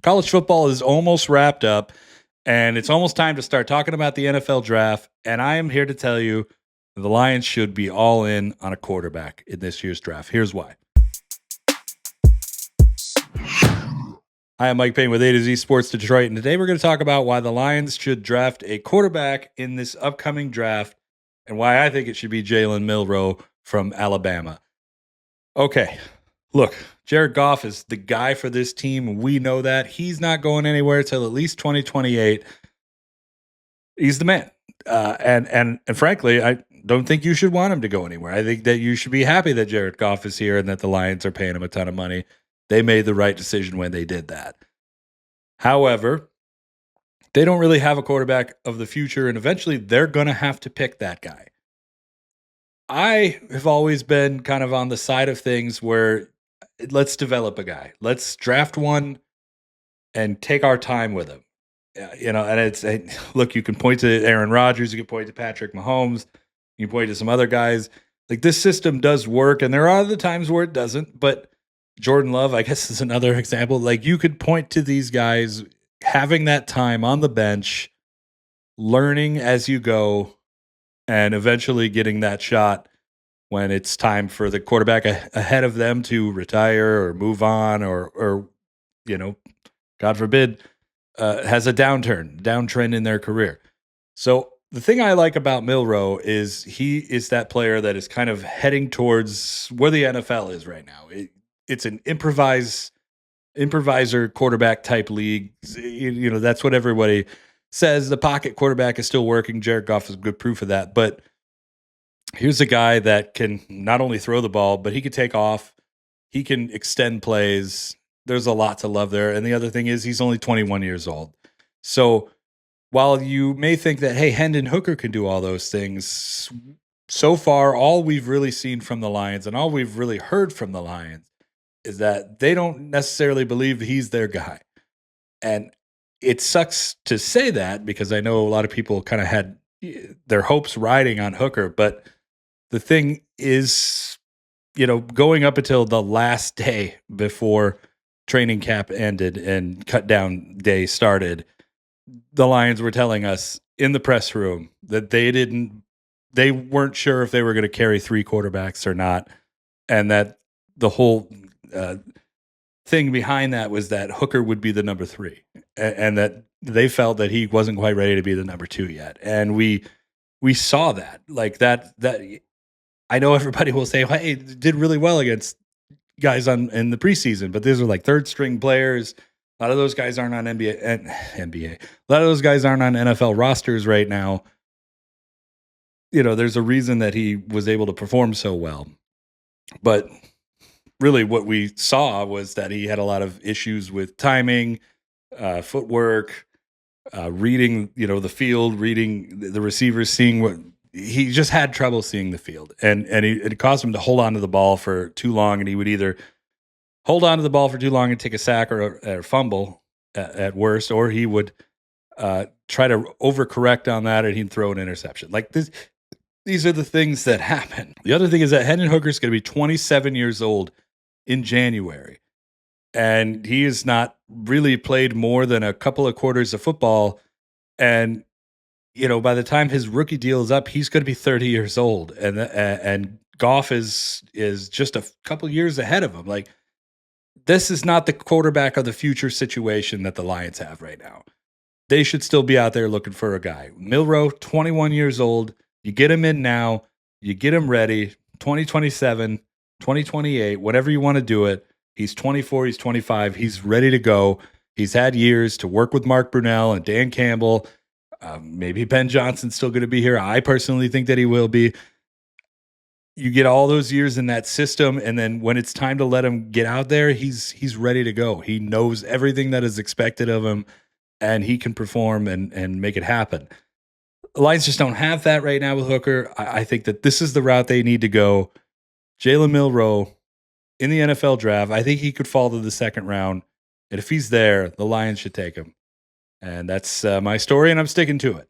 College football is almost wrapped up, and it's almost time to start talking about the NFL draft. And I am here to tell you the Lions should be all in on a quarterback in this year's draft. Here's why. Hi, I'm Mike Payton with A to Z Sports Detroit, and today we're going to talk about why the Lions should draft a quarterback in this upcoming draft and why I think it should be Jalen Milroe from Alabama. Okay, look, Jared Goff is the guy for this team. We know that. He's not going anywhere till at least 2028. He's the man. And frankly, I don't think you should want him to go anywhere. I think that you should be happy that Jared Goff is here and that the Lions are paying him a ton of money. They made the right decision when they did that. However, they don't really have a quarterback of the future, and eventually they're going to have to pick that guy. I have always been kind of on the side of things where let's develop a guy. Let's draft one and take our time with him. And look, you can point to Aaron Rodgers, you can point to Patrick Mahomes, you can point to some other guys. Like, this system does work, and there are other times where it doesn't, but Jordan Love, I guess, is another example. Like, you could point to these guys having that time on the bench, learning as you go, and eventually getting that shot when it's time for the quarterback ahead of them to retire or move on or God forbid, has a downtrend in their career. So the thing I like about Milroe is he is that player that is kind of heading towards where the NFL is right now. It's an improviser quarterback type league. That's what everybody says. The pocket quarterback is still working. Jared Goff is good proof of that. But here's a guy that can not only throw the ball, but he can take off. He can extend plays. There's a lot to love there. And the other thing is he's only 21 years old. So while you may think that, hey, Hendon Hooker can do all those things, so far all we've really seen from the Lions and all we've really heard from the Lions is that they don't necessarily believe he's their guy. And it sucks to say that because I know a lot of people kind of had their hopes riding on Hooker. But the thing is, going up until the last day before training camp ended and cut down day started, the Lions were telling us in the press room that they weren't sure if they were going to carry three quarterbacks or not. And that the whole thing behind that was that Hooker would be the number 3 and that they felt that he wasn't quite ready to be the number 2 yet. And we saw that. Like that I know everybody will say, hey, did really well against guys in the preseason, but these are like third string players. A lot of those guys aren't on NBA. A lot of those guys aren't on NFL rosters right now. There's a reason that he was able to perform so well. But really what we saw was that he had a lot of issues with timing, footwork, reading, the field, reading the receivers, seeing what he just had trouble seeing the field. And it caused him to hold on to the ball for too long. And he would either hold on to the ball for too long and take a sack or a fumble at worst, or he would try to overcorrect on that and he'd throw an interception. Like this. These are the things that happen. The other thing is that Hendon Hooker is going to be 27 years old in January. And he has not really played more than a couple of quarters of football. And, by the time his rookie deal is up, he's going to be 30 years old. And Goff is just a couple years ahead of him. Like, this is not the quarterback of the future situation that the Lions have right now. They should still be out there looking for a guy. Milroe, 21 years old. You get him in now, you get him ready, 2027, 2028, whatever you want to do it. He's 24, he's 25, he's ready to go. He's had years to work with Mark Brunell and Dan Campbell. Maybe Ben Johnson's still going to be here. I personally think that he will be. You get all those years in that system, and then when it's time to let him get out there, he's ready to go. He knows everything that is expected of him, and he can perform and make it happen. The Lions just don't have that right now with Hooker. I think that this is the route they need to go. Jalen Milroe in the NFL draft, I think he could fall to the second round. And if he's there, the Lions should take him. And that's my story, and I'm sticking to it.